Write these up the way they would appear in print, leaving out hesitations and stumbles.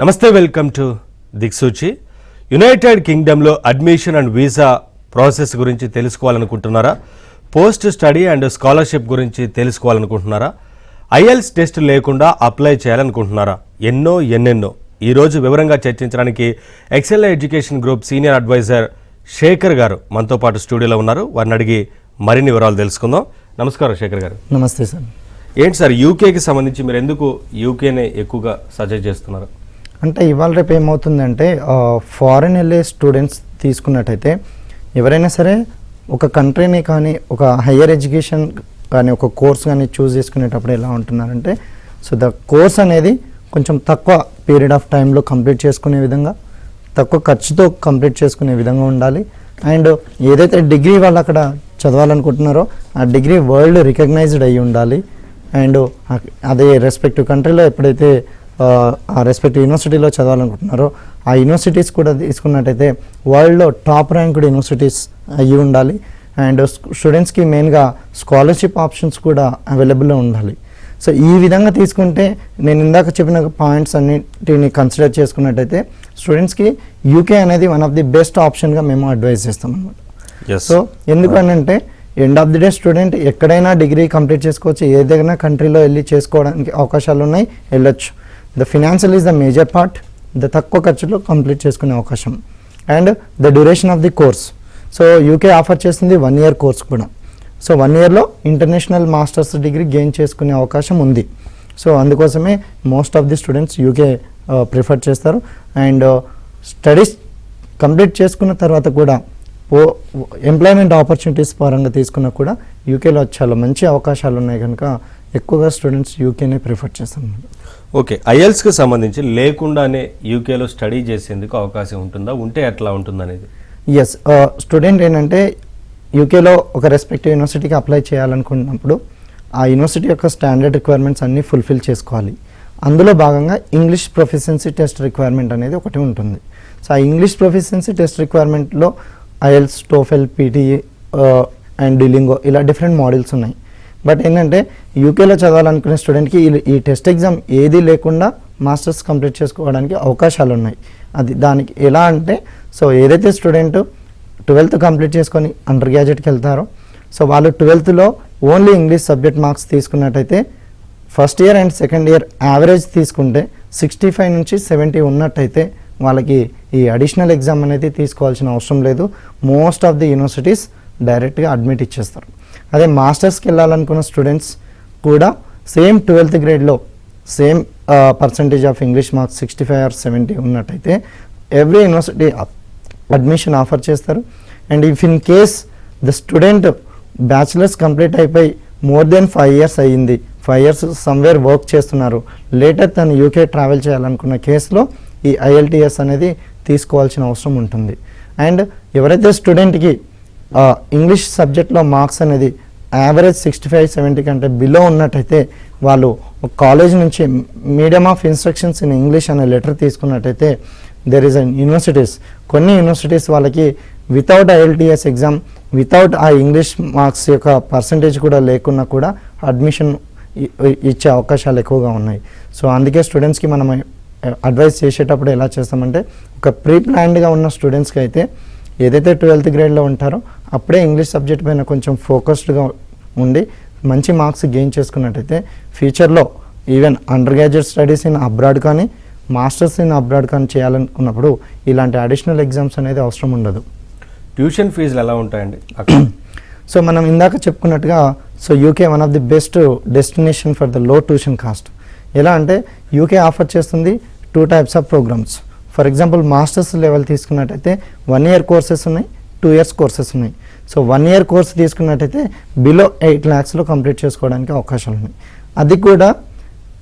నమస్తే, welcome to Diksuchi. United కింగ్డమ్లో admission and visa process గురించి తెలుసుకోవాలనుకుంటున్నారా? పోస్ట్ స్టడీ అండ్ స్కాలర్షిప్ గురించి తెలుసుకోవాలనుకుంటున్నారా? ఐఎల్స్ టెస్ట్ లేకుండా అప్లై చేయాలనుకుంటున్నారా? ఎన్నెన్నో ఈరోజు వివరంగా చర్చించడానికి Excel education group senior advisor Shekhar garu మనతో పాటు స్టూడియోలో ఉన్నారు. వారిని అడిగి మరిన్ని వివరాలు తెలుసుకుందాం. నమస్కారం శేఖర్ గారు. నమస్తే సార్. ఏంటి సార్, యూకేకి సంబంధించి మీరు ఎందుకు యూకేనే ఎక్కువగా సజెస్ట్ చేస్తున్నారు? అంటే ఇవాళ రేపు ఏమవుతుందంటే ఫారెన్ వెళ్ళే స్టూడెంట్స్ తీసుకున్నట్టయితే ఎవరైనా సరే ఒక కంట్రీని కానీ ఒక హయ్యర్ ఎడ్యుకేషన్ కానీ ఒక కోర్స్ కానీ చూస్ చేసుకునేటప్పుడు ఎలా ఉంటున్నారంటే ద కోర్స్ అనేది కొంచెం తక్కువ పీరియడ్ ఆఫ్ టైంలో కంప్లీట్ చేసుకునే విధంగా, తక్కువ ఖర్చుతో కంప్లీట్ చేసుకునే విధంగా ఉండాలి. అండ్ ఏదైతే డిగ్రీ వాళ్ళు అక్కడ చదవాలనుకుంటున్నారో ఆ డిగ్రీ వరల్డ్ రికగ్నైజ్డ్ అయ్యి ఉండాలి. అండ్ అదే రెస్పెక్టివ్ కంట్రీలో ఎప్పుడైతే ఆ రెస్పెక్టివ్ యూనివర్సిటీలో చదవాలనుకుంటున్నారో ఆ యూనివర్సిటీస్ కూడా తీసుకున్నట్టయితే వరల్డ్లో టాప్ ర్యాంక్డ్ యూనివర్సిటీస్ అయ్యి ఉండాలి. అండ్ స్టూడెంట్స్కి మెయిన్గా స్కాలర్షిప్ ఆప్షన్స్ కూడా అవైలబుల్లో ఉండాలి. సో ఈ విధంగా తీసుకుంటే నేను ఇందాక చెప్పిన పాయింట్స్ అన్నిటిని కన్సిడర్ చేసుకున్నట్టయితే స్టూడెంట్స్కి యూకే అనేది వన్ ఆఫ్ ది బెస్ట్ ఆప్షన్గా మేము అడ్వైజ్ చేస్తాం అనమాట. సో ఎందుకనంటే end of the day student ఎక్కడైనా డిగ్రీ కంప్లీట్ చేసుకోవచ్చు, ఏదైనా కంట్రీలో వెళ్ళి చేసుకోవడానికి అవకాశాలు ఉన్నాయి, వెళ్ళొచ్చు. The financial is the major part. తక్కువ ఖర్చులో కంప్లీట్ చేసుకునే అవకాశం and the duration of the course. So UK offer చేస్తుంది 1 year కోర్స్ కూడా. సో 1 yearలో ఇంటర్నేషనల్ మాస్టర్స్ డిగ్రీ గెయిన్ చేసుకునే అవకాశం ఉంది. సో అందుకోసమే most of the students UK prefer చేస్తారు. అండ్ స్టడీస్ కంప్లీట్ చేసుకున్న తర్వాత కూడా ఎంప్లాయ్మెంట్ ఆపర్చునిటీస్ పరంగా తీసుకున్నా కూడా యూకేలో చాలా మంచి అవకాశాలు ఉన్నాయి కనుక ఎక్కువగా స్టూడెంట్స్ యూకేనే ప్రిఫర్ చేస్తాం. ఓకే, ఐఎల్స్కి సంబంధించి లేకుండానే యూకేలో స్టడీ చేసేందుకు అవకాశం ఉంటుందా? ఉంటే ఎట్లా ఉంటుంది అనేది? ఎస్, స్టూడెంట్ ఏంటంటే యూకేలో ఒక రెస్పెక్టివ్ యూనివర్సిటీకి అప్లై చేయాలనుకున్నప్పుడు ఆ యూనివర్సిటీ యొక్క స్టాండర్డ్ రిక్వైర్మెంట్స్ అన్నీ ఫుల్ఫిల్ చేసుకోవాలి. అందులో భాగంగా ఇంగ్లీష్ ప్రొఫిషియన్సీ టెస్ట్ రిక్వైర్మెంట్ అనేది ఒకటి ఉంటుంది. సో ఆ ఇంగ్లీష్ ప్రొఫిషియన్సీ టెస్ట్ రిక్వైర్మెంట్లో IELTS, TOEFL, PTE and Duolingo ఇలా డిఫరెంట్ మోడల్స్ ఉన్నాయి. బట్ ఏంటంటే యూకేలో చదవాలనుకునే స్టూడెంట్కి ఈ టెస్ట్ ఎగ్జామ్ ఏది లేకుండా మాస్టర్స్ కంప్లీట్ చేసుకోవడానికి అవకాశాలు ఉన్నాయి. దానికి ఎలా అంటే సో ఏదైతే స్టూడెంట్ 12th కంప్లీట్ చేసుకొని అండర్ గ్రాడ్యుయేట్కి వెళ్తారో సో వాళ్ళు 12thలో ఓన్లీ ఇంగ్లీష్ సబ్జెక్ట్ మార్క్స్ తీసుకున్నట్టయితే first year and second year average తీసుకుంటే 65 నుంచి 70 ఉన్నట్టయితే వాళ్ళకి ఈ అడిషనల్ ఎగ్జామ్ అనేది తీసుకోవాల్సిన అవసరం లేదు. మోస్ట్ ఆఫ్ ది యూనివర్సిటీస్ డైరెక్ట్గా అడ్మిట్ ఇచ్చేస్తారు. అదే మాస్టర్స్కి వెళ్ళాలనుకున్న స్టూడెంట్స్ కూడా సేమ్ 12th గ్రేడ్లో same percentage of English marks 65 or 70 ఉన్నట్టయితే ఎవ్రీ యూనివర్సిటీ అడ్మిషన్ ఆఫర్ చేస్తారు. And if in case the student bachelors complete అయిపోయి మోర్ దెన్ 5 years అయ్యింది, 5 years సమ్వేర్ వర్క్ చేస్తున్నారు, లేటర్ తను యూకే ట్రావెల్ చేయాలనుకున్న కేసులో ఈ ఐఎల్టీఎస్ అనేది తీసుకోవాల్సిన అవసరం ఉంటుంది. అండ్ ఎవరైతే స్టూడెంట్కి ఇంగ్లీష్ సబ్జెక్ట్లో మార్క్స్ అనేది యావరేజ్ 65-70 కంటే బిలో ఉన్నట్టయితే వాళ్ళు కాలేజ్ నుంచి medium of instructions in English అనే లెటర్ తీసుకున్నట్టయితే దెర్ ఈస్ అన్ యూనివర్సిటీస్, కొన్ని యూనివర్సిటీస్ వాళ్ళకి వితౌట్ ఐఎల్టీఎస్ ఎగ్జామ్, వితౌట్ ఆ ఇంగ్లీష్ మార్క్స్ యొక్క పర్సంటేజ్ కూడా లేకున్నా కూడా అడ్మిషన్ ఇచ్చే అవకాశాలు ఎక్కువగా ఉన్నాయి. సో అందుకే స్టూడెంట్స్కి మనం అడ్వైస్ చేసేటప్పుడు ఎలా చేస్తామంటే ఒక ప్రీ ప్లాన్డ్గా ఉన్న స్టూడెంట్స్కి అయితే ఏదైతే 12th గ్రేడ్లో ఉంటారో అప్పుడే ఇంగ్లీష్ సబ్జెక్ట్ పైన కొంచెం ఫోకస్డ్గా ఉండి మంచి మార్క్స్ గెయిన్ చేసుకున్నట్టయితే ఫ్యూచర్లో even under graduate studies in abroad కానీ మాస్టర్స్ ఇన్ అబ్రాడ్ కానీ చేయాలనుకున్నప్పుడు ఇలాంటి అడిషనల్ ఎగ్జామ్స్ అనేది అవసరం ఉండదు. ట్యూషన్ ఫీజులు ఎలా ఉంటాయండి? సో మనం ఇందాక చెప్పుకున్నట్టుగా so UK one of the best destination for the low tuition cost. ఎలా అంటే యూకే ఆఫర్ చేస్తుంది 2 types of programs. For example masters level తీసుకున్నట్టయితే 1 year కోర్సెస్ ఉన్నాయి, 2 years కోర్సెస్ ఉన్నాయి. సో 1 year కోర్స్ తీసుకున్నట్టయితే బిలో 8 lakhsలో కంప్లీట్ చేసుకోవడానికి అవకాశాలు ఉన్నాయి. అది కూడా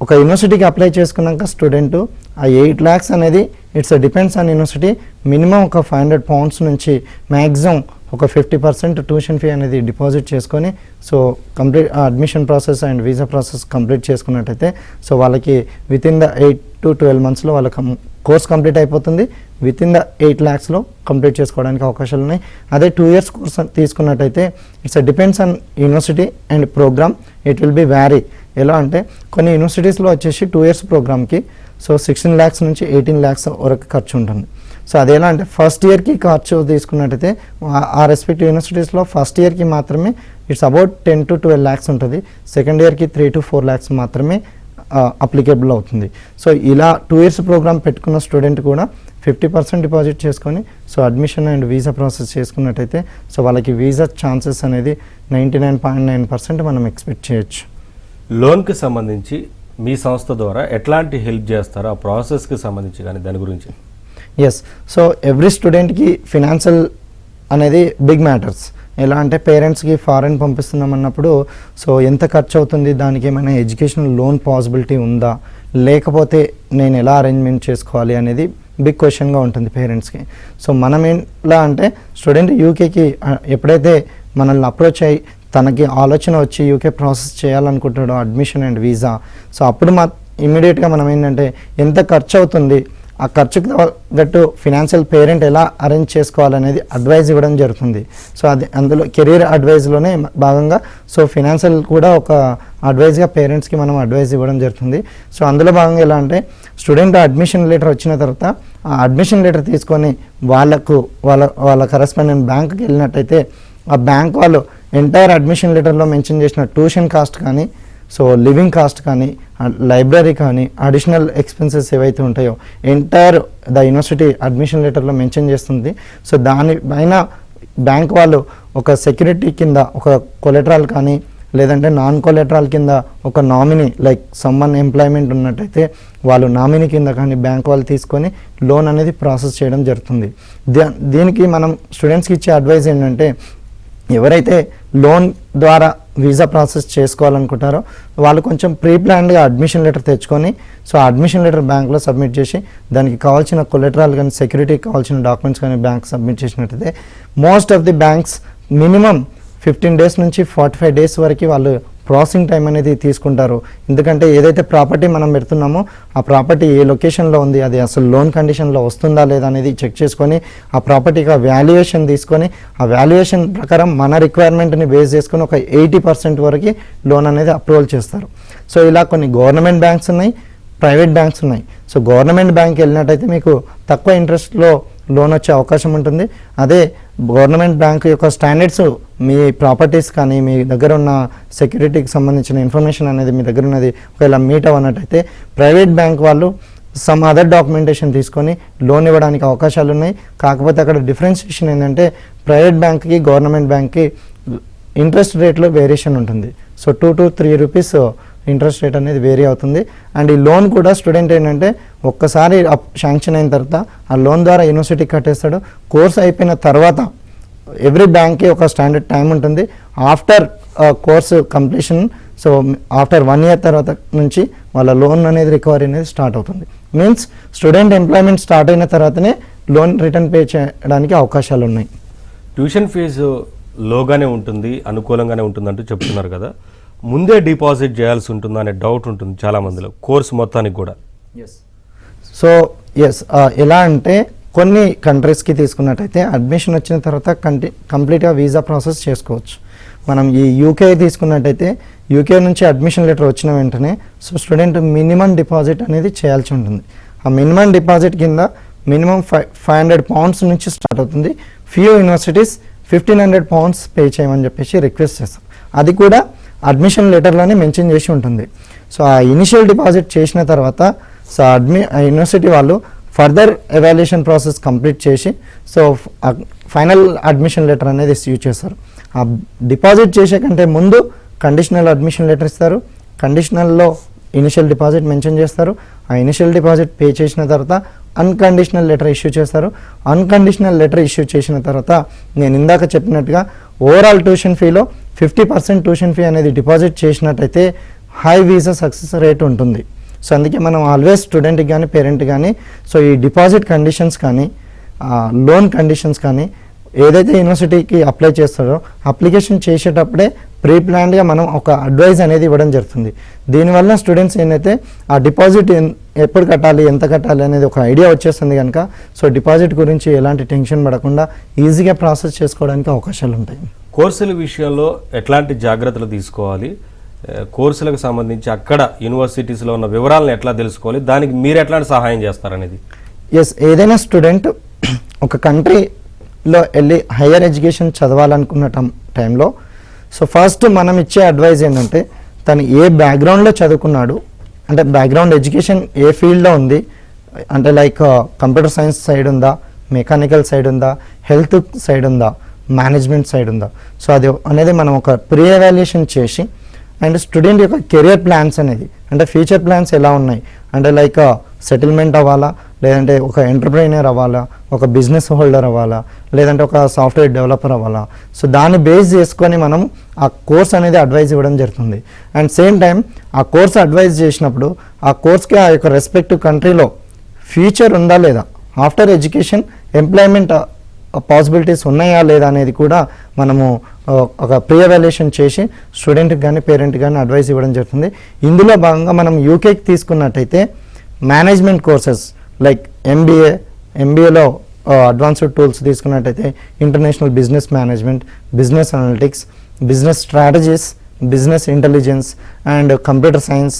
ఒక యూనివర్సిటీకి అప్లై చేసుకున్నాక స్టూడెంట్ ఆ 8 lakhs అనేది it's depends on university. Minimum ఒక 500 pounds నుంచి మ్యాక్సిమం ఒక 50% ట్యూషన్ ఫీ అనేది డిపాజిట్ చేసుకొని so complete admission process and visa process complete చేసుకున్నట్టయితే సో వాళ్ళకి వితిన్ ద 8 to 12 monthsలో వాళ్ళ కోర్స్ కంప్లీట్ అయిపోతుంది. వితిన్ ద 8 lakhsలో కంప్లీట్ చేసుకోవడానికి అవకాశాలు ఉన్నాయి. అదే 2 years కోర్స్ తీసుకున్నట్టయితే it's depends on university and programme. It will be vary. ఎలా అంటే కొన్ని యూనివర్సిటీస్లో వచ్చేసి 2 years ప్రోగ్రామ్కి సో 16 lakhs నుంచి 18 lakhs వరకు ఖర్చు ఉంటుంది. సో అదేలా అంటే ఫస్ట్ ఇయర్కి ఖర్చు తీసుకున్నట్టయితే ఆ రెస్పెక్టివ్ యూనివర్సిటీస్లో ఫస్ట్ ఇయర్కి మాత్రమే ఇట్స్ అబౌట్ 10 to 12 lakhs ఉంటుంది. సెకండ్ ఇయర్కి 3 to 4 lakhs మాత్రమే అప్లికేబుల్ అవుతుంది. సో ఇలా 2 years ప్రోగ్రామ్ పెట్టుకున్న స్టూడెంట్ కూడా 50% డిపాజిట్ చేసుకొని so admission and visa process చేసుకున్నట్టయితే సో వాళ్ళకి వీసా ఛాన్సెస్ అనేది 99.9% మనం ఎక్స్పెక్ట్ చేయొచ్చు. లోన్కి సంబంధించి మీ సంస్థ ద్వారా ఎట్లాంటి హెల్ప్ చేస్తారో ఆ ప్రాసెస్కి సంబంధించి కానీ దాని గురించి. ఎస్, సో ఎవ్రీ స్టూడెంట్కి ఫినాన్షియల్ అనేది బిగ్ మ్యాటర్స్. ఎలా అంటే పేరెంట్స్కి ఫారెన్ పంపిస్తున్నాం అన్నప్పుడు సో ఎంత ఖర్చు అవుతుంది, దానికి ఏమైనా ఎడ్యుకేషనల్ లోన్ పాసిబిలిటీ ఉందా, లేకపోతే నేను ఎలా అరేంజ్మెంట్ చేసుకోవాలి అనేది బిగ్ క్వశ్చన్గా ఉంటుంది పేరెంట్స్కి. సో మనం ఎలా అంటే స్టూడెంట్ యూకేకి ఎప్పుడైతే మనల్ని అప్రోచ్ అయ్యి తనకి ఆలోచన వచ్చి యూకే ప్రాసెస్ చేయాలనుకుంటాడో అడ్మిషన్ అండ్ వీసా, సో అప్పుడు ఇమ్మీడియట్గా మనం ఏంటంటే ఎంత ఖర్చు అవుతుంది, ఆ ఖర్చుకు తగ్గట్టు ఫినాన్షియల్ పేరెంట్ ఎలా అరేంజ్ చేసుకోవాలనేది అడ్వైజ్ ఇవ్వడం జరుగుతుంది. సో అది అందులో కెరీర్ అడ్వైజ్లోనే భాగంగా సో ఫినాన్షియల్ కూడా ఒక అడ్వైజ్గా పేరెంట్స్కి మనం అడ్వైజ్ ఇవ్వడం జరుగుతుంది. సో అందులో భాగంగా ఎలా అంటే స్టూడెంట్ అడ్మిషన్ లెటర్ వచ్చిన తర్వాత ఆ అడ్మిషన్ లెటర్ తీసుకొని వాళ్ళ కరెస్పాండెంట్ బ్యాంక్కి వెళ్ళినట్టయితే ఆ బ్యాంక్ వాళ్ళు ఎంటైర్ అడ్మిషన్ లెటర్లో మెన్షన్ చేసిన ట్యూషన్ కాస్ట్ కానీ సో లివింగ్ కాస్ట్ కానీ లైబ్రరీ కానీ అడిషనల్ ఎక్స్పెన్సెస్ ఏవైతే ఉంటాయో ఎంటైర్ ద యూనివర్సిటీ అడ్మిషన్ లెటర్లో మెన్షన్ చేస్తుంది. సో దానిపైన బ్యాంక్ వాళ్ళు ఒక సెక్యూరిటీ కింద ఒక కొలెటరల్ కానీ లేదంటే నాన్ కొలెటరల్ కింద ఒక నామినీ లైక్ సమ్మన్ ఎంప్లాయ్మెంట్ ఉన్నట్టయితే వాళ్ళు నామినీ కింద కానీ బ్యాంక్ వాళ్ళు తీసుకొని లోన్ అనేది ప్రాసెస్ చేయడం జరుగుతుంది. దీనికి మనం స్టూడెంట్స్కి ఇచ్చే అడ్వైజ్ ఏంటంటే ఎవరైతే లోన్ ద్వారా వీసా ప్రాసెస్ చేసుకోవాలనుకుంటారో వాళ్ళు కొంచెం ప్రీ ప్లాన్డ్గా అడ్మిషన్ లెటర్ తెచ్చుకొని సో అడ్మిషన్ లెటర్ బ్యాంక్లో సబ్మిట్ చేసి దానికి కావాల్సిన కొలెటరల్ కానీ సెక్యూరిటీకి కావాల్సిన డాక్యుమెంట్స్ కానీ బ్యాంక్ సబ్మిట్ చేసినట్టయితే most of the banks minimum 15 days నుంచి 45 days వరకు వాళ్ళు ప్రాసెసింగ్ టైం అనేది తీసుకుంటారు. ఎందుకంటే ఏదైతే ప్రాపర్టీ మనం పెడుతున్నామో ఆ ప్రాపర్టీ ఏ లొకేషన్లో ఉంది, అది అసలు లోన్ కండిషన్లో వస్తుందా లేదా అనేది చెక్ చేసుకొని ఆ ప్రాపర్టీకి వాల్యుయేషన్ తీసుకొని ఆ వాల్యుయేషన్ ప్రకారం మన రిక్వైర్మెంట్ని బేస్ చేసుకొని ఒక 80% వరకు లోన్ అనేది అప్రూవల్ చేస్తారు. సో ఇలా కొన్ని గవర్నమెంట్ బ్యాంక్స్ ఉన్నాయి, ప్రైవేట్ బ్యాంక్స్ ఉన్నాయి. సో గవర్నమెంట్ బ్యాంక్ వెళ్ళినట్టయితే మీకు తక్కువ ఇంట్రెస్ట్లో లోన్ వచ్చే అవకాశం ఉంటుంది. అదే గవర్నమెంట్ బ్యాంక్ యొక్క స్టాండర్డ్స్ మీ ప్రాపర్టీస్ కానీ మీ దగ్గర ఉన్న సెక్యూరిటీకి సంబంధించిన ఇన్ఫర్మేషన్ అనేది మీ దగ్గర ఉన్నది ఒకవేళ మీట్ అవ్వనట్టయితే ప్రైవేట్ బ్యాంక్ వాళ్ళు సమ్ అదర్ డాక్యుమెంటేషన్ తీసుకొని లోన్ ఇవ్వడానికి అవకాశాలు ఉన్నాయి. కాకపోతే అక్కడ డిఫరెన్షియేషన్ ఏంటంటే ప్రైవేట్ బ్యాంక్కి గవర్నమెంట్ బ్యాంక్కి ఇంట్రెస్ట్ రేట్లో వేరియేషన్ ఉంటుంది. So 2 to 3 rupees interest rate అనేది వేరీ అవుతుంది. అండ్ ఈ లోన్ కూడా స్టూడెంట్ ఏంటంటే ఒక్కసారి శాంక్షన్ అయిన తర్వాత ఆ లోన్ ద్వారా యూనివర్సిటీకి కట్టేస్తాడు. కోర్స్ అయిపోయిన తర్వాత ఎవ్రీ బ్యాంక్కి ఒక స్టాండర్డ్ టైం ఉంటుంది. After course completion so after 1 year తర్వాత నుంచి వాళ్ళ లోన్ అనేది రికవరీ అనేది స్టార్ట్ అవుతుంది. మీన్స్ స్టూడెంట్ ఎంప్లాయ్మెంట్ స్టార్ట్ అయిన తర్వాతనే లోన్ రిటర్న్ పే చేయడానికి అవకాశాలు ఉన్నాయి. ట్యూషన్ ఫీజు లోగానే ఉంటుంది, అనుకూలంగానే ఉంటుంది అంటూ చెప్తున్నారు కదా, ముందే డిపాజిట్ చేయాల్సి ఉంటుందా అనే డౌట్ ఉంటుంది చాలా మందిలో కోర్సు మొత్తానికి కూడా. సో ఎస్, ఎలా అంటే కొన్ని కంట్రీస్కి తీసుకున్నట్టయితే అడ్మిషన్ వచ్చిన తర్వాత కంప్లీట్గా వీసా ప్రాసెస్ చేసుకోవచ్చు. మనం ఈ యూకే తీసుకున్నట్టయితే యూకే నుంచి అడ్మిషన్ లెటర్ వచ్చిన వెంటనే సో స్టూడెంట్ మినిమం డిపాజిట్ అనేది చేయాల్సి ఉంటుంది. ఆ మినిమం డిపాజిట్ కింద మినిమం 500 pounds నుంచి స్టార్ట్ అవుతుంది. ఫ్యూ యూనివర్సిటీస్ 1500 pounds పే చేయమని చెప్పేసి రిక్వెస్ట్ చేస్తాం. అది కూడా అడ్మిషన్ లెటర్లోనే మెన్షన్ చేసి ఉంటుంది. సో ఆ ఇనిషియల్ డిపాజిట్ చేసిన తర్వాత సో యూనివర్సిటీ వాళ్ళు ఫర్దర్ ఎవాల్యుయేషన్ ప్రాసెస్ కంప్లీట్ చేసి సో ఫైనల్ అడ్మిషన్ లెటర్ అనేది ఇష్యూ చేస్తారు. ఆ డిపాజిట్ చేసే కంటే ముందు కండిషనల్ అడ్మిషన్ లెటర్ ఇస్తారు. కండిషనల్లో ఇనిషియల్ డిపాజిట్ మెన్షన్ చేస్తారు. ఆ ఇనిషియల్ డిపాజిట్ పే చేసిన తర్వాత అన్కండిషనల్ లెటర్ ఇష్యూ చేస్తారు. అన్కండిషనల్ లెటర్ ఇష్యూ చేసిన తర్వాత నేను ఇందాక చెప్పినట్టుగా ఓవరాల్ ట్యూషన్ ఫీలో 50% ట్యూషన్ ఫీ అనేది డిపాజిట్ చేసినట్టయితే హై వీసా సక్సెస్ రేట్ ఉంటుంది. సో అందుకే మనం ఆల్వేస్ స్టూడెంట్కి కానీ పేరెంట్ కానీ సో ఈ డిపాజిట్ కండిషన్స్ కానీ లోన్ కండిషన్స్ కానీ ఏదైతే యూనివర్సిటీకి అప్లై చేస్తారో అప్లికేషన్ చేసేటప్పుడే ప్రీ ప్లాన్డ్గా మనం ఒక అడ్వైజ్ అనేది ఇవ్వడం జరుగుతుంది. దీనివల్ల స్టూడెంట్స్ ఏంటంటే ఆ డిపాజిట్ ఎప్పుడు కట్టాలి, ఎంత కట్టాలి అనేది ఒక ఐడియా వచ్చేస్తుంది కనుక సో డిపాజిట్ గురించి ఎలాంటి టెన్షన్ పడకుండా ఈజీగా ప్రాసెస్ చేసుకోవడానికి అవకాశాలు ఉంటాయి. కోర్సుల విషయంలో ఎట్లాంటి జాగ్రత్తలు తీసుకోవాలి, కోర్సులకు సంబంధించి అక్కడ యూనివర్సిటీస్లో ఉన్న వివరాలను ఎట్లా తెలుసుకోవాలి, దానికి మీరు ఎట్లాంటి సహాయం చేస్తారనేది? ఎస్, ఏదైనా స్టూడెంట్ ఒక కంట్రీలో వెళ్ళి హయ్యర్ ఎడ్యుకేషన్ చదవాలనుకున్న టైంలో సో ఫస్ట్ మనం ఇచ్చే అడ్వైజ్ ఏంటంటే తను ఏ బ్యాక్గ్రౌండ్లో చదువుకున్నాడు, అంటే బ్యాక్గ్రౌండ్ ఎడ్యుకేషన్ ఏ ఫీల్డ్లో ఉంది, అంటే లైక్ కంప్యూటర్ సైన్స్ సైడ్ ఉందా, మెకానికల్ సైడ్ ఉందా, హెల్త్ సైడ్ ఉందా, మేనేజ్మెంట్ సైడ్ ఉందా. సో అది అనేది మనం ఒక ప్రీ ఎవాల్యుయేషన్ చేసి అండ్ స్టూడెంట్ యొక్క కెరియర్ ప్లాన్స్ అనేది అంటే ఫ్యూచర్ ప్లాన్స్ ఎలా ఉన్నాయి, అంటే లైక్ సెటిల్మెంట్ అవ్వాలా, లేదంటే ఒక ఎంటర్ప్రైనర్ అవ్వాలా, ఒక బిజినెస్ హోల్డర్ అవ్వాలా, లేదంటే ఒక సాఫ్ట్వేర్ డెవలపర్ అవ్వాలా. సో దాన్ని బేస్ చేసుకొని మనం ఆ కోర్స్ అనేది అడ్వైజ్ ఇవ్వడం జరుగుతుంది. అండ్ సేమ్ టైం ఆ కోర్స్ అడ్వైజ్ చేసినప్పుడు ఆ కోర్స్కి ఆ యొక్క రెస్పెక్టివ్ కంట్రీలో ఫ్యూచర్ ఉందా లేదా, ఆఫ్టర్ ఎడ్యుకేషన్ ఎంప్లాయ్మెంట్ పాసిబిలిటీస్ ఉన్నాయా లేదా అనేది కూడా మనము ఒక ప్రీ ఎవాల్యుయేషన్ చేసి స్టూడెంట్కి కానీ పేరెంట్కి కానీ అడ్వైస్ ఇవ్వడం జరుగుతుంది. ఇందులో భాగంగా మనం యూకేకి తీసుకున్నట్టయితే మేనేజ్మెంట్ కోర్సెస్ లైక్ ఎంబీఏలో అడ్వాన్స్డ్ టూల్స్ తీసుకున్నట్టయితే international business management, business analytics, business strategies, business intelligence and computer science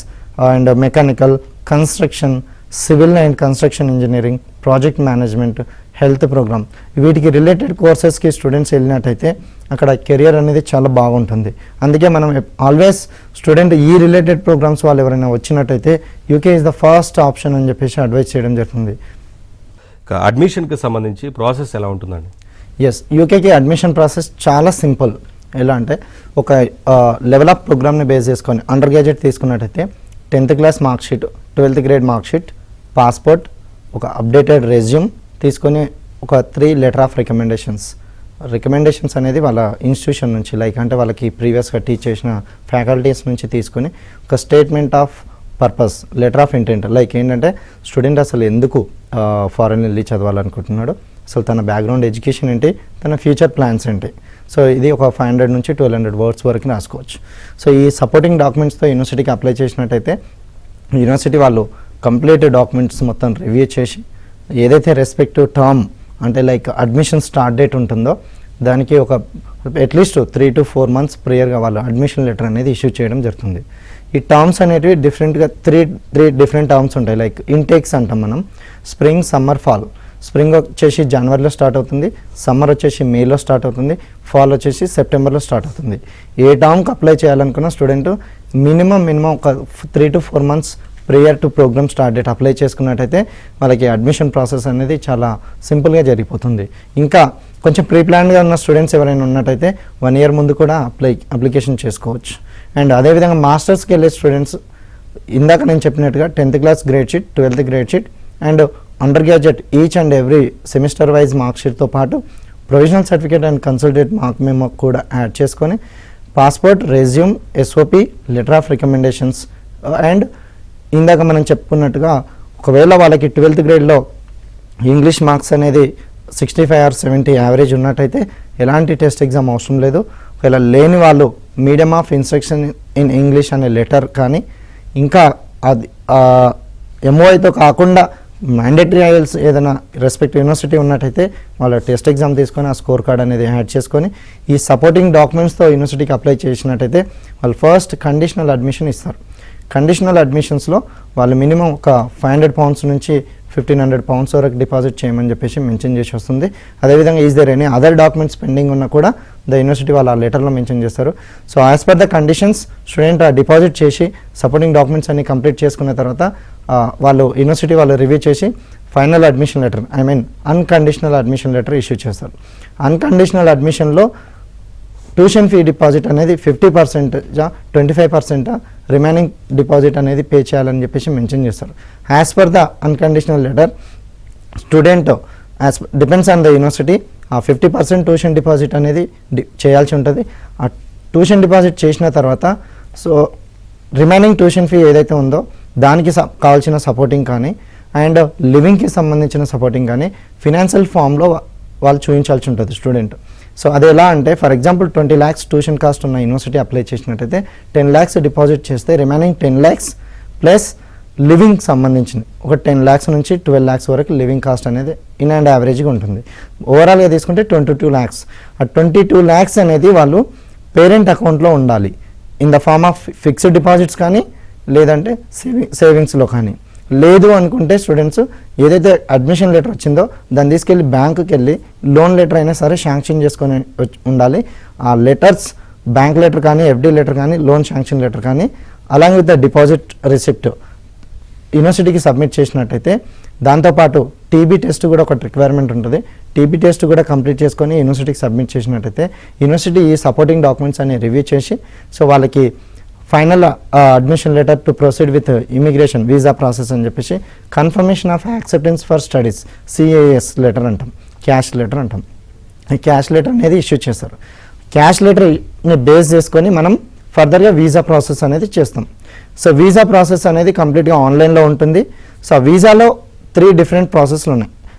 and mechanical, construction, civil and construction engineering, project management, health program, వీటికి రిలేటెడ్ కోర్సెస్కి స్టూడెంట్స్ వెళ్ళినట్టయితే అక్కడ కెరియర్ అనేది చాలా బాగుంటుంది. అందుకే మనం ఆల్వేస్ స్టూడెంట్ ఈ రిలేటెడ్ ప్రోగ్రామ్స్ వాళ్ళు ఎవరైనా వచ్చినట్టయితే UK is the first option అని చెప్పేసి అడ్వైస్ చేయడం జరుగుతుంది. అడ్మిషన్కి సంబంధించి ప్రాసెస్ ఎలా ఉంటుందండి? ఎస్, యూకేకి అడ్మిషన్ ప్రాసెస్ చాలా సింపుల్. ఎలా అంటే ఒక లెవెల్ ఆఫ్ ప్రోగ్రామ్ని బేస్ చేసుకొని అండర్ గ్రాడ్యుయేట్ తీసుకున్నట్టయితే 10th class marksheet, 12th grade marksheet, passport, ఒక అప్డేటెడ్ రెజ్యూమ్ తీసుకొని ఒక 3 లెటర్ ఆఫ్ రికమెండేషన్స్ అనేది వాళ్ళ ఇన్స్టిట్యూషన్ నుంచి లైక్ అంటే వాళ్ళకి ప్రీవియస్గా టీచ్ చేసిన ఫ్యాకల్టీస్ నుంచి తీసుకొని ఒక statement of purpose, letter of intent, like ఏంటంటే స్టూడెంట్ అసలు ఎందుకు ఫారెన్ వెళ్ళి చదవాలనుకుంటున్నాడు, అసలు తన బ్యాక్గ్రౌండ్ ఎడ్యుకేషన్ ఏంటి, తన ఫ్యూచర్ ప్లాన్స్ ఏంటి. సో ఇది ఒక 500 నుంచి 1200 వర్డ్స్ వరకు రాసుకోవచ్చు. సో ఈ సపోర్టింగ్ డాక్యుమెంట్స్తో యూనివర్సిటీకి అప్లై చేసినట్టయితే యూనివర్సిటీ వాళ్ళు కంప్లీట్ డాక్యుమెంట్స్ మొత్తం రివ్యూ చేసి ఏదైతే రెస్పెక్టివ్ టర్మ్ అంటే లైక్ అడ్మిషన్ స్టార్ట్ డేట్ ఉంటుందో దానికి ఒక అట్లీస్ట్ 3 to 4 months ప్రియర్గా వాళ్ళు అడ్మిషన్ లెటర్ అనేది ఇష్యూ చేయడం జరుగుతుంది. ఈ టర్మ్స్ అనేటివి డిఫరెంట్గా త్రీ డిఫరెంట్ టర్మ్స్ ఉంటాయి. లైక్ ఇంటేక్స్ అంటాం మనం, స్ప్రింగ్, సమ్మర్, ఫాల్. స్ప్రింగ్ వచ్చేసి జనవరిలో స్టార్ట్ అవుతుంది, సమ్మర్ వచ్చేసి మేలో స్టార్ట్ అవుతుంది, ఫాల్ వచ్చేసి సెప్టెంబర్లో స్టార్ట్ అవుతుంది. ఏ టర్మ్కి అప్లై చేయాలనుకున్న స్టూడెంట్ మినిమం ఒక 3 to 4 months prior to programme start date apply చేసుకున్నట్టయితే వాళ్ళకి అడ్మిషన్ ప్రాసెస్ అనేది చాలా సింపుల్గా జరిగిపోతుంది. ఇంకా కొంచెం ప్రీ ప్లాన్గా ఉన్న స్టూడెంట్స్ ఎవరైనా ఉన్నట్టయితే 1 year ముందు కూడా అప్లికేషన్ చేసుకోవచ్చు. అండ్ అదేవిధంగా మాస్టర్స్కి వెళ్ళే స్టూడెంట్స్ ఇందాక నేను చెప్పినట్టుగా 10th class grade sheet, 12th grade sheet and undergraduate each and every semester wise mark షీట్తో పాటు provisional certificate and consolidated mark memo కూడా యాడ్ చేసుకొని passport, resume, SOP, letter of recommendations and ఇందాక మనం చెప్పుకున్నట్టుగా ఒకవేళ వాళ్ళకి 12th గ్రేడ్లో ఇంగ్లీష్ మార్క్స్ అనేది 65 or 70 యావరేజ్ ఉన్నట్టయితే ఎలాంటి టెస్ట్ ఎగ్జామ్ అవసరం లేదు. ఒకవేళ లేని వాళ్ళు medium of instruction in English అనే లెటర్ కానీ ఇంకా అది MOIతో కాకుండా మ్యాండేటరీ ఐఎల్స్ ఏదైనా రెస్పెక్టివ్ యూనివర్సిటీ ఉన్నట్టయితే వాళ్ళ టెస్ట్ ఎగ్జామ్ తీసుకొని ఆ స్కోర్ కార్డ్ అనేది యాడ్ చేసుకొని ఈ సపోర్టింగ్ డాక్యుమెంట్స్తో యూనివర్సిటీకి అప్లై చేసినట్టయితే వాళ్ళు ఫస్ట్ కండిషనల్ అడ్మిషన్ ఇస్తారు. కండిషనల్ అడ్మిషన్స్లో వాళ్ళు మినిమం ఒక 500 pounds నుంచి 1500 pounds వరకు డిపాజిట్ చేయమని చెప్పేసి మెన్షన్ చేసి వస్తుంది. అదేవిధంగా is there any other documents pending ఉన్నా కూడా ద యూనివర్సిటీ వాళ్ళు ఆ లెటర్లో మెన్షన్ చేస్తారు. So as per the conditions student ఆ డిపాజిట్ చేసి సపోర్టింగ్ డాక్యుమెంట్స్ అన్ని కంప్లీట్ చేసుకున్న తర్వాత వాళ్ళు యూనివర్సిటీ వాళ్ళు రివ్యూ చేసి final admission letter unconditional admission letter issue చేస్తారు. అన్కండిషనల్ అడ్మిషన్లో ట్యూషన్ ఫీ డిపాజిట్ అనేది 50%, 25% రిమైనింగ్ డిపాజిట్ అనేది పే చేయాలని చెప్పేసి మెన్షన్ చేస్తారు. As per the unconditional letter student depends on the university ఆ 50% ట్యూషన్ డిపాజిట్ అనేది చేయాల్సి ఉంటుంది. ఆ ట్యూషన్ డిపాజిట్ చేసిన తర్వాత సో రిమైనింగ్ ట్యూషన్ ఫీ ఏదైతే ఉందో దానికి కావాల్సిన సపోర్టింగ్ కానీ అండ్ లివింగ్కి సంబంధించిన సపోర్టింగ్ కానీ ఫినాన్షియల్ ఫామ్లో వాళ్ళు చూపించాల్సి ఉంటుంది స్టూడెంట్. సో అది ఎలా అంటే for example 20 lakhs tuition cost ఉన్న యూనివర్సిటీ అప్లై చేసినట్టయితే 10 lakhs డిపాజిట్ చేస్తే రిమైనింగ్ 10 lakhs ప్లస్ లివింగ్ సంబంధించింది ఒక 10 lakhs నుంచి 12 lakhs వరకు లివింగ్ కాస్ట్ అనేది ఇన్ అండ్ యావరేజ్గా ఉంటుంది. ఓవరాల్గా తీసుకుంటే 22 lakhs. ఆ 22 lakhs అనేది వాళ్ళు పేరెంట్ అకౌంట్లో ఉండాలి. In the form of fixed deposits కానీ లేదంటే సేవింగ్స్లో కానీ. లేదు అనుకుంటే స్టూడెంట్స్ ఏదైతే అడ్మిషన్ లెటర్ వచ్చిందో దాన్ని తీసుకెళ్ళి బ్యాంకుకి వెళ్ళి లోన్ లెటర్ అయినా సరే శాంక్షన్ చేసుకొని ఉండాలి. ఆ లెటర్స్ బ్యాంక్ లెటర్ కానీ, ఎఫ్డి లెటర్ కానీ, లోన్ శాంక్షన్ లెటర్ కానీ, along with the deposit receipt యూనివర్సిటీకి సబ్మిట్ చేసినట్టయితే, దాంతోపాటు టీబీ టెస్ట్ కూడా ఒక రిక్వైర్మెంట్ ఉంటుంది. టీబీ టెస్ట్ కూడా కంప్లీట్ చేసుకొని యూనివర్సిటీకి సబ్మిట్ చేసినట్టయితే యూనివర్సిటీ ఈ సపోర్టింగ్ డాక్యుమెంట్స్ అన్ని రివ్యూ చేసి సో వాళ్ళకి final admission letter to proceed with immigration visa process అని చెప్పేసి confirmation of acceptance for studies CAS letter అంటాం, క్యాష్ లెటర్ అంటాం. ఈ క్యాష్ లెటర్ అనేది ఇష్యూ చేస్తారు. క్యాష్ లెటర్ని బేస్ చేసుకొని మనం ఫర్దర్గా వీసా ప్రాసెస్ అనేది చేస్తాం. సో వీసా ప్రాసెస్ అనేది కంప్లీట్గా ఆన్లైన్లో ఉంటుంది. సో వీసాలో 3 డిఫరెంట్ ప్రాసెస్లు ఉన్నాయి.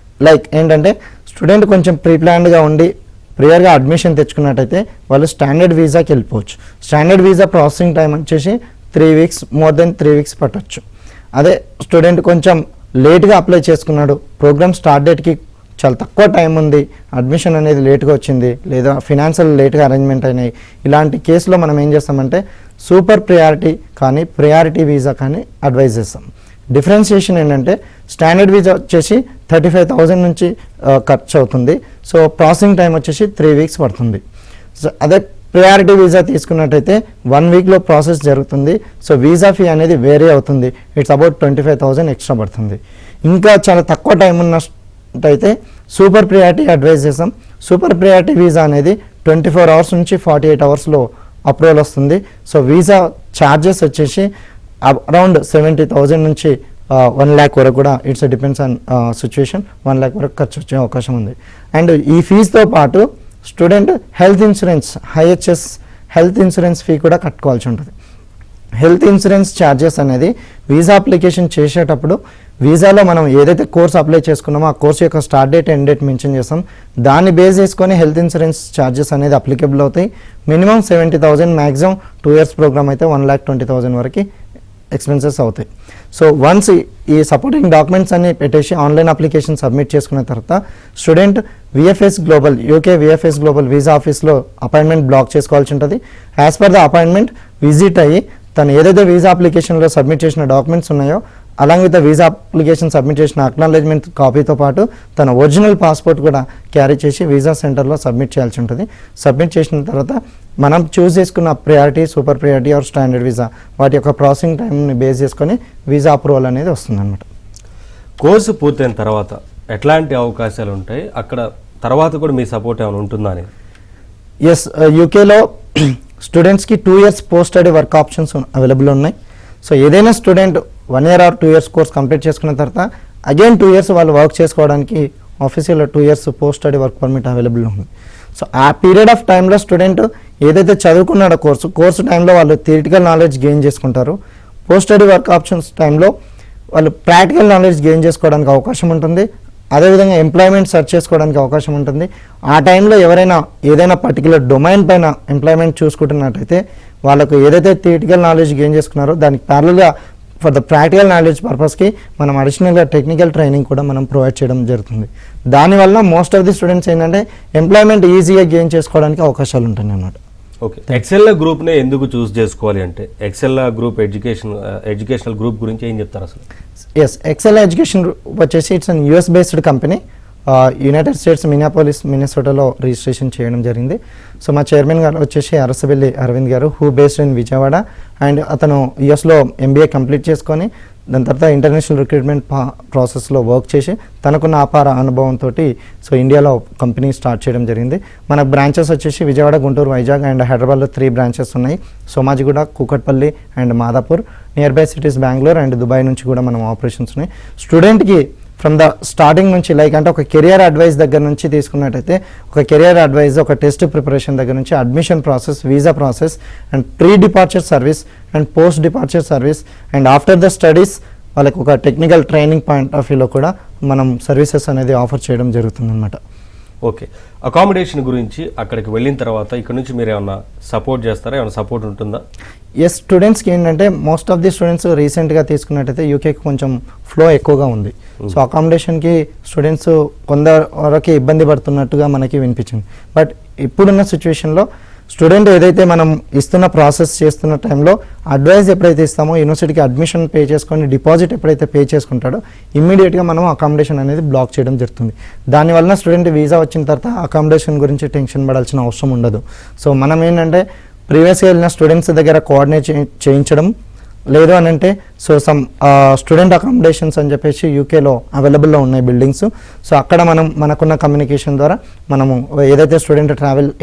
లైక్ ఏంటంటే స్టూడెంట్ కొంచెం ప్రీప్లాన్డ్గా ఉండి ప్రియర్గా అడ్మిషన్ తెచ్చుకున్నట్టయితే వాళ్ళు స్టాండర్డ్ వీసాకి వెళ్ళిపోవచ్చు. స్టాండర్డ్ వీసా ప్రాసెసింగ్ టైం వచ్చేసి 3 వీక్స్, మోర్ దెన్ 3 వీక్స్ పట్టవచ్చు. అదే స్టూడెంట్ కొంచెం లేట్గా అప్లై చేసుకున్నాడు, ప్రోగ్రామ్ స్టార్ట్ డేట్కి చాలా తక్కువ టైం ఉంది, అడ్మిషన్ అనేది లేట్గా వచ్చింది, లేదా ఫినాన్షియల్ లేట్గా అరేంజ్మెంట్ అయినాయి, ఇలాంటి కేసులో మనం ఏం చేస్తామంటే సూపర్ ప్రియారిటీ కానీ ప్రియారిటీ వీసా కానీ అడ్వైజ్ చేస్తాం. డిఫరెన్షియేషన్ ఏంటంటే స్టాండర్డ్ వీసా వచ్చేసి 35,000 నుంచి ఖర్చు అవుతుంది. సో ప్రాసెసింగ్ టైం వచ్చేసి 3 వీక్స్ పడుతుంది. సో అదే ప్రయారిటీ వీసా తీసుకున్నట్టయితే 1 వీక్లో ప్రాసెస్ జరుగుతుంది. సో వీసా ఫీ అనేది వేరే అవుతుంది. ఇట్స్ అబౌట్ 25,000 ఎక్స్ట్రా పడుతుంది. ఇంకా చాలా తక్కువ టైం ఉన్నట్టయితే సూపర్ ప్రియారిటీ అడ్వైజ్ చేస్తాం. సూపర్ ప్రియారిటీ వీసా అనేది 24 అవర్స్ నుంచి 48 అవర్స్లో అప్రూవల్ వస్తుంది. సో వీసా ఛార్జెస్ వచ్చేసి అరౌండ్ 70,000 నుంచి 1 lakh వరకు కూడా it's depends on situation 1 lakh వరకు ఖర్చు వచ్చే అవకాశం ఉంది. అండ్ ఈ ఫీజుతో పాటు student health insurance IHS health insurance fee కూడా కట్టుకోవాల్సి ఉంటుంది. హెల్త్ ఇన్సూరెన్స్ ఛార్జెస్ అనేది వీసా అప్లికేషన్ చేసేటప్పుడు వీసాలో మనం ఏదైతే కోర్స్ అప్లై చేసుకున్నామో ఆ కోర్స్ యొక్క start date end date mention చేస్తాం. దాన్ని బేస్ చేసుకొని హెల్త్ ఇన్సూరెన్స్ ఛార్జెస్ అనేది అప్లికేబుల్ అవుతాయి. మినిమం 70,000, మ్యాక్సిమం 2 years ప్రోగ్రామ్ అయితే 1,20,000 వరకు ఎక్స్పెన్సెస్ అవుతాయి. సో వన్స్ ఈ సపోర్టింగ్ డాక్యుమెంట్స్ అన్ని పెట్టేసి ఆన్లైన్ అప్లికేషన్ సబ్మిట్ చేసుకున్న తర్వాత student VFS global UK VFS global visa ఆఫీస్లో అపాయింట్మెంట్ బ్లాక్ చేసుకోవాల్సి ఉంటుంది. As per the appointment visit అయ్యి తను ఏదైతే వీసా అప్లికేషన్లో సబ్మిట్ చేసిన డాక్యుమెంట్స్ ఉన్నాయో along with the visa application submit చేసిన అక్నాలెడ్జ్మెంట్ కాపీతో పాటు తన ఒరిజినల్ పాస్పోర్ట్ కూడా క్యారీ చేసి వీసా సెంటర్లో సబ్మిట్ చేయాల్సి ఉంటుంది. సబ్మిట్ చేసిన తర్వాత మనం చూస్ చేసుకున్న priority, super priority or standard visa వాటి యొక్క ప్రాసెసింగ్ టైంని బేస్ చేసుకొని వీసా అప్రూవల్ అనేది వస్తుందన్నమాట. కోర్సు పూర్తయిన తర్వాత ఎట్లాంటి అవకాశాలు ఉంటాయి, అక్కడ తర్వాత కూడా మీ సపోర్ట్ ఏమైనా ఉంటుందా అని? ఎస్, యూకేలో స్టూడెంట్స్కి 2 years post study work options available ఉన్నాయి. సో ఏదైనా student 1 year or 2 years course complete చేసుకున్న తర్వాత అగైన్ 2 years వాళ్ళు వర్క్ చేసుకోవడానికి ఆఫీషియల్లో 2 years post study work permit available ఉంది. సో ఆ పీరియడ్ ఆఫ్ టైంలో స్టూడెంట్ ఏదైతే చదువుకున్నాడో కోర్సు టైంలో వాళ్ళు థియరిటికల్ నాలెడ్జ్ గెయిన్ చేసుకుంటారు. పోస్ట్ స్టడీ వర్క్ ఆప్షన్స్ టైంలో వాళ్ళు ప్రాక్టికల్ నాలెడ్జ్ గెయిన్ చేసుకోవడానికి అవకాశం ఉంటుంది. అదేవిధంగా ఎంప్లాయ్మెంట్ సెర్చ్ చేసుకోవడానికి అవకాశం ఉంటుంది. ఆ టైంలో ఎవరైనా ఏదైనా పర్టికులర్ డొమైన్ పైన ఎంప్లాయ్మెంట్ చూసుకుంటున్నట్టయితే వాళ్ళకు ఏదైతే థియరిటికల్ నాలెడ్జ్ గెయిన్ చేసుకున్నారో దానికి ప్యారల్గా ఫర్ ద ప్రాక్టికల్ నాలెడ్జ్ పర్పస్కి మనం అడిషనల్గా టెక్నికల్ ట్రైనింగ్ కూడా మనం ప్రొవైడ్ చేయడం జరుగుతుంది. దానివల్ల మోస్ట్ ఆఫ్ ది స్టూడెంట్స్ ఏంటంటే ఎంప్లాయ్మెంట్ ఈజీగా గెయిన్ చేసుకోవడానికి అవకాశాలు ఉంటాయి అన్నమాట. ఓకే, ఎక్సెల్ గ్రూప్నే ఎందుకు చూస్ చేసుకోవాలి అంటే ఎక్సెల్ గ్రూప్ ఎడ్యుకేషనల్ గ్రూప్ గురించి ఏం చెప్తారు అసలు? ఎస్, ఎక్సెల్ ఎడ్యుకేషన్ గ్రూప్ వచ్చేసి it's an US based company. United States మినిసోటాలో రిజిస్ట్రేషన్ చేయడం జరిగింది. సో మా చైర్మన్ గారు వచ్చేసి అరసవెల్లి అరవింద్ గారు, who based in Vijayawada, and అతను యుఎస్లో ఎంబీఏ కంప్లీట్ చేసుకొని దాని తర్వాత ఇంటర్నేషనల్ రిక్రూట్మెంట్ ప్రాసెస్లో వర్క్ చేసి తనకున్న అపార అనుభవంతో సో ఇండియాలో కంపెనీ స్టార్ట్ చేయడం జరిగింది. మన బ్రాంచెస్ వచ్చేసి విజయవాడ, గుంటూరు, వైజాగ్ అండ్ హైదరాబాద్లో 3 branches ఉన్నాయి. Somajiguda, Kukatpally and Madhapur. Near by cities Bengaluru and Dubai నుంచి కూడా మనం ఆపరేషన్స్ ఉన్నాయి. స్టూడెంట్కి ఫ్రమ్ ద స్టార్టింగ్ నుంచి లైక్ అంటే ఒక కెరియర్ అడ్వైస్ దగ్గర నుంచి తీసుకున్నట్టయితే ఒక కెరియర్ అడ్వైజ్, ఒక టెస్ట్ ప్రిపరేషన్ దగ్గర నుంచి admission process, visa process and pre departure service and post departure service and after the studies వాళ్ళకి ఒక టెక్నికల్ ట్రైనింగ్ పాయింట్ ఆఫ్ వ్యూలో కూడా మనం సర్వీసెస్ అనేది ఆఫర్ చేయడం జరుగుతుంది అన్నమాట. ఓకే, అకామిడేషన్ గురించి అక్కడికి వెళ్ళిన తర్వాత ఇక్కడ నుంచి మీరు ఏమన్నా సపోర్ట్ చేస్తారా, ఏమైనా సపోర్ట్ ఉంటుందా? ఎస్, స్టూడెంట్స్కి ఏంటంటే మోస్ట్ ఆఫ్ ది స్టూడెంట్స్ రీసెంట్గా తీసుకున్నట్టయితే యూకేకి కొంచెం ఫ్లో ఎక్కువగా ఉంది. సో అకామిడేషన్కి స్టూడెంట్స్ కొందరికి ఇబ్బంది పడుతున్నట్టుగా మనకి వినిపించింది. బట్ ఇప్పుడున్న సిచ్యువేషన్లో స్టూడెంట్ ఏదైతే మనం ఇస్తున్న ప్రాసెస్ చేస్తున్న టైంలో అడ్వైస్ ఎప్పుడైతే ఇస్తామో యూనివర్సిటీకి అడ్మిషన్ పే చేసుకొని డిపాజిట్ ఎప్పుడైతే పే చేసుకుంటాడో ఇమ్మీడియట్గా మనం అకామిడేషన్ అనేది బ్లాక్ చేయడం జరుగుతుంది. దానివల్ల స్టూడెంట్ వీసా వచ్చిన తర్వాత అకామిడేషన్ గురించి టెన్షన్ పడాల్సిన అవసరం ఉండదు. సో మనం ఏంటంటే ప్రీవియస్గా వెళ్ళిన స్టూడెంట్స్ దగ్గర కోఆర్డినేట్ చేయించడం, లేదు అని అంటే సో సమ్ స్టూడెంట్ అకామిడేషన్స్ అని చెప్పేసి యూకేలో అవైలబుల్లో ఉన్నాయి బిల్డింగ్స్. సో అక్కడ మనకున్న కమ్యూనికేషన్ ద్వారా మనము ఏదైతే స్టూడెంట్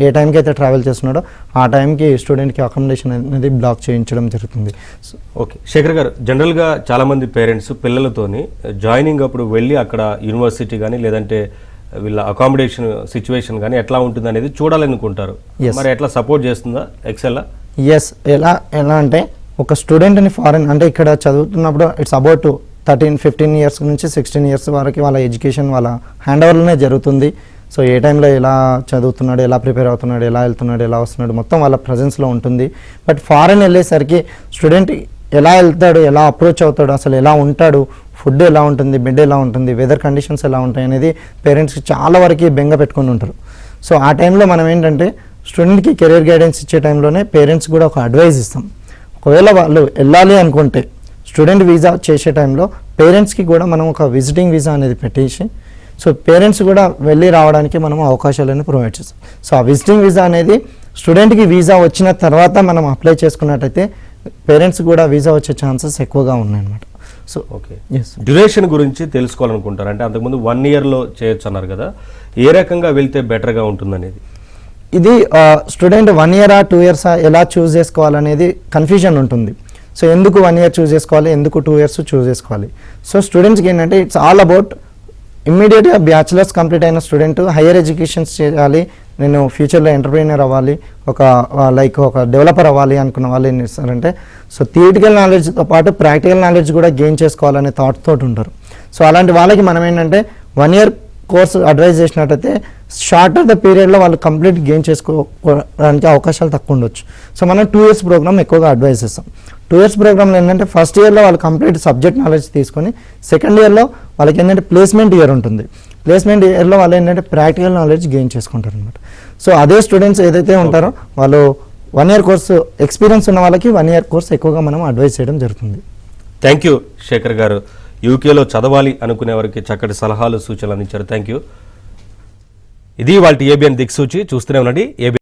ఏ టైంకి అయితే ట్రావెల్ చేస్తున్నాడో ఆ టైంకి స్టూడెంట్కి అకామిడేషన్ అనేది బ్లాక్ చేయించడం జరుగుతుంది. ఓకే శేఖర్ గారు, జనరల్గా చాలామంది పేరెంట్స్ పిల్లలతోని జాయినింగ్ అప్పుడు వెళ్ళి అక్కడ యూనివర్సిటీ కానీ లేదంటే వీళ్ళ అకామిడేషన్ సిచ్యువేషన్ కానీ ఎట్లా ఉంటుంది అనేది చూడాలనుకుంటారు. మరి ఎట్లా సపోర్ట్ చేస్తుందా ఎక్సెల్? ఎస్, ఎలా అంటే ఒక స్టూడెంట్ని ఫారెన్ అంటే ఇక్కడ చదువుతున్నప్పుడు ఇట్స్ అబౌట్ 13-15 ఇయర్స్ నుంచి 16 ఇయర్స్ వరకు వాళ్ళ ఎడ్యుకేషన్ వాళ్ళ హ్యాండ్ ఓవర్లోనే జరుగుతుంది. సో ఏ టైంలో ఎలా చదువుతున్నాడు, ఎలా ప్రిపేర్ అవుతున్నాడు, ఎలా వెళ్తున్నాడు, ఎలా వస్తున్నాడు మొత్తం వాళ్ళ ప్రజెన్స్లో ఉంటుంది. బట్ ఫారెన్ వెళ్ళేసరికి స్టూడెంట్ ఎలా వెళ్తాడు, ఎలా అప్రోచ్ అవుతాడు, అసలు ఎలా ఉంటాడు, ఫుడ్ ఎలా ఉంటుంది, బెడ్ ఎలా ఉంటుంది, వెదర్ కండిషన్స్ ఎలా ఉంటాయి అనేది పేరెంట్స్కి చాలా వరకు బెంగ పెట్టుకుని ఉంటారు. సో ఆ టైంలో మనం ఏంటంటే స్టూడెంట్కి కెరీర్ గైడెన్స్ ఇచ్చే టైంలోనే పేరెంట్స్ కూడా ఒక అడ్వైస్ ఇస్తాం. ఒకవేళ వాళ్ళు వెళ్ళాలి అనుకుంటే స్టూడెంట్ వీసా చేసే టైంలో పేరెంట్స్కి కూడా మనం ఒక విజిటింగ్ వీసా అనేది పెట్టేసి సో పేరెంట్స్ కూడా వెళ్ళి రావడానికి మనం అవకాశాలను ప్రొవైడ్ చేస్తాం. సో ఆ విజిటింగ్ వీసా అనేది స్టూడెంట్కి వీసా వచ్చిన తర్వాత మనం అప్లై చేసుకున్నట్టయితే పేరెంట్స్ కూడా వీసా వచ్చే ఛాన్సెస్ ఎక్కువగా ఉన్నాయన్నమాట. సో ఓకే, డ్యూరేషన్ గురించి తెలుసుకోవాలనుకుంటారు అంటే అంతకుముందు 1 ఇయర్లో చేయొచ్చు అన్నారు కదా, ఏ రకంగా వెళ్తే బెటర్గా ఉంటుందనేది? ఇది స్టూడెంట్ 1 ఇయరా 2 ఇయర్సా ఎలా చూస్ చేసుకోవాలనేది కన్ఫ్యూజన్ ఉంటుంది. సో ఎందుకు 1 ఇయర్ చూస్ చేసుకోవాలి, ఎందుకు 2 ఇయర్స్ చూస్ చేసుకోవాలి? సో స్టూడెంట్స్కి ఏంటంటే ఇట్స్ ఆల్ అబౌట్ ఇమ్మీడియట్గా బ్యాచిలర్స్ కంప్లీట్ అయిన స్టూడెంట్ హయ్యర్ ఎడ్యుకేషన్స్ చేయాలి, నేను ఫ్యూచర్లో ఎంటర్ప్రీనర్ అవ్వాలి, ఒక డెవలపర్ అవ్వాలి అనుకున్న వాళ్ళు ఏం చేస్తారంటే సో థియరిటికల్ నాలెడ్జ్తో పాటు ప్రాక్టికల్ నాలెడ్జ్ కూడా గెయిన్ చేసుకోవాలనే థాట్ తోటి ఉంటారు. సో అలాంటి వాళ్ళకి మనం ఏంటంటే 1 ఇయర్ కోర్సు అడ్వైజ్ చేసినట్టయితే షార్టర్ ద పీరియడ్లో వాళ్ళు కంప్లీట్ గెయిన్ చేసుకోవడానికి అవకాశాలు తక్కువ ఉండొచ్చు. సో మనం 2 ఇయర్స్ ప్రోగ్రామ్ ఎక్కువగా అడ్వైజ్ చేస్తాం. 2 ఇయర్స్ ప్రోగ్రామ్లో ఏంటంటే ఫస్ట్ ఇయర్లో వాళ్ళు కంప్లీట్ సబ్జెక్ట్ నాలెడ్జ్ తీసుకొని సెకండ్ ఇయర్లో వాళ్ళకి ఏంటంటే ప్లేస్మెంట్ ఇయర్ ఉంటుంది. ప్లేస్మెంట్ ఇయర్లో వాళ్ళు ఏంటంటే ప్రాక్టికల్ నాలెడ్జ్ గెయిన్ చేసుకుంటారు అనమాట. సో అదే స్టూడెంట్స్ ఏదైతే ఉంటారో వాళ్ళు 1 ఇయర్ కోర్సు ఎక్స్పీరియన్స్ ఉన్న వాళ్ళకి 1 ఇయర్ కోర్స్ ఎక్కువగా మనం అడ్వైజ్ చేయడం జరుగుతుంది. థ్యాంక్ యూ శేఖర్ గారు, యూకేలో చదవాలి అనుకునే వారికి చక్కటి సలహాలు సూచనలు అందించారు. Thank you. ఇది వాళ్ళ ఏబిఎన్ దిక్సూచి. చూస్తూనే ఉండండి ఏబిఎన్.